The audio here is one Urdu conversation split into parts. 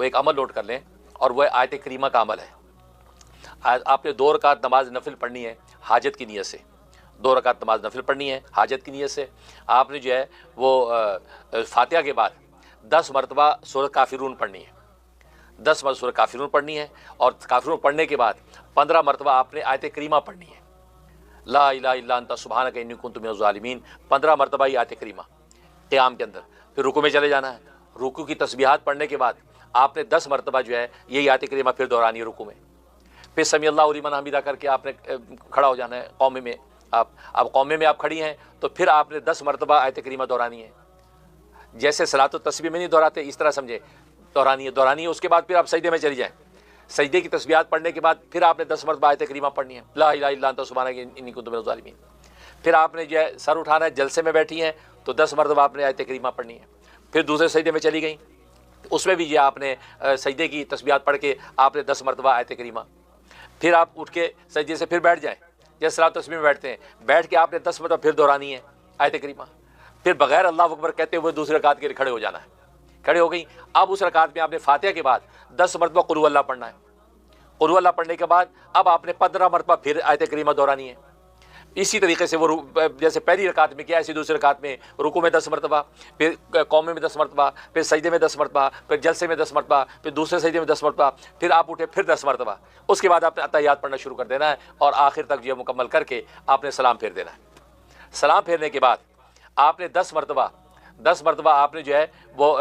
وہ ایک عمل نوٹ کر لیں، اور وہ آیت کریمہ کا عمل ہے۔ آپ نے 2 رکعت نماز نفل پڑھنی ہے حاجت کی نیت سے، 2 رکعت نماز نفل پڑھنی ہے حاجت کی نیت سے۔ آپ نے جو ہے وہ فاتحہ کے بعد 10 مرتبہ سورۃ کافرون پڑھنی ہے، 10 مرتبہ سورۃ کافرون پڑھنی ہے، اور کافرون پڑھنے کے بعد 15 مرتبہ آپ نے آیت کریمہ پڑھنی ہے، لا الہ الا انت سبحانک انی کنت من الظالمین، 15 مرتبہ یہ آیت کریمہ قیام کے اندر۔ پھر رکوع میں چلے جانا ہے، رکوع کی تسبیحات پڑھنے کے بعد آپ نے 10 مرتبہ جو ہے یہی آیت کریمہ پھر دہرانی ہے رکوع میں۔ پھر سمیع اللہ لمن حمیدہ کر کے آپ نے کھڑا ہو جانا ہے قومے میں۔ اب قومے میں آپ کھڑی ہیں تو پھر آپ نے 10 مرتبہ آیت کریمہ دہرانی ہے، جیسے صلاۃ التسبیح میں نہیں دہراتے اس طرح سمجھے، دہرانی ہے۔ اس کے بعد پھر آپ سجدے میں چلی جائیں، سجدے کی تسبیحات پڑھنے کے بعد پھر آپ نے 10 مرتبہ آیت کریمہ پڑھنی ہے، لا الہ الا انت سبحانک انی کنت من الظالمین۔ پھر آپ نے جو ہے سر اٹھانا ہے، جلسے میں بیٹھی ہیں تو 10 مرتبہ آپ نے آیت کریمہ پڑھنی ہے۔ پھر دوسرے سجدے میں چلی گئیں، اس میں بھی یہ آپ نے سجدے کی تسبیحات پڑھ کے آپ نے 10 مرتبہ آیت کریمہ۔ پھر آپ اٹھ کے سجدے سے پھر بیٹھ جائیں، جیسے صلاۃ التسبیح میں بیٹھتے ہیں، بیٹھ کے آپ نے 10 مرتبہ پھر دہرانی ہے آیت کریمہ۔ پھر بغیر اللہ اکبر کہتے ہوئے دوسری رکعت کے لیے کھڑے ہو جانا ہے، کھڑے ہو گئی۔ اب اس رکعت میں آپ نے فاتحہ کے بعد 10 مرتبہ قل هو اللہ پڑھنا ہے، قل هو اللہ پڑھنے کے بعد اب آپ نے 15 مرتبہ پھر آیت کریمہ دہرانی ہے۔ اسی طریقے سے وہ جیسے پہلی رکعت میں کیا، ایسی دوسری رکعت میں رکوع میں 10 مرتبہ، پھر قومے میں 10 مرتبہ، پھر سجدے میں 10 مرتبہ، پھر جلسے میں 10 مرتبہ، پھر دوسرے سجدے میں 10 مرتبہ، پھر آپ اٹھے پھر 10 مرتبہ۔ اس کے بعد آپ نے اتحیات پڑھنا شروع کر دینا ہے، اور آخر تک یہ مکمل کر کے آپ نے سلام پھیر دینا ہے۔ سلام پھیرنے کے بعد آپ نے 10 مرتبہ آپ نے جو ہے وہ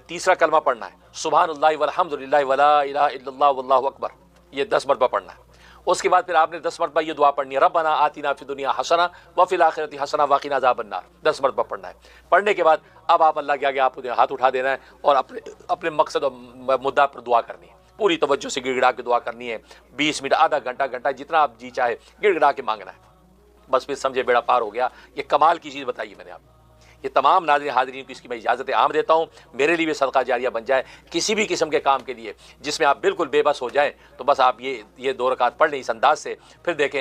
تیسرا کلمہ پڑھنا ہے، سبحان اللہ والحمد للہ ولا الہ الا اللہ واللہ اکبر، یہ 10 مرتبہ پڑھنا ہے۔ اس کے بعد پھر آپ نے 10 مرتبہ یہ دعا پڑھنی ہے، ربنا آتنا فی الدنیا حسنہ وفی الآخرۃ حسنہ وقنا عذاب النار، 10 مرتبہ پڑھنا ہے۔ پڑھنے کے بعد اب آپ اللہ کے آگے آپ ہاتھ اٹھا دینا ہے، اور اپنے مقصد اور مدعا پر دعا کرنی ہے، پوری توجہ سے گڑ گڑا کے دعا کرنی ہے، 20 منٹ، آدھا گھنٹہ جتنا آپ جی چاہے گڑ گڑا کے مانگنا ہے، بس پھر سمجھے بیڑا پار ہو گیا۔ یہ کمال کی چیز بتائی میں نے آپ کو، یہ تمام ناظرین حاضرین کو اس کی میں اجازت عام دیتا ہوں، میرے لیے بھی صدقہ جاریہ بن جائے کسی بھی قسم کے کام کے لیے جس میں آپ بالکل بے بس ہو جائیں، تو بس آپ یہ 2 رکعت پڑھ لیں اس انداز سے، پھر دیکھیں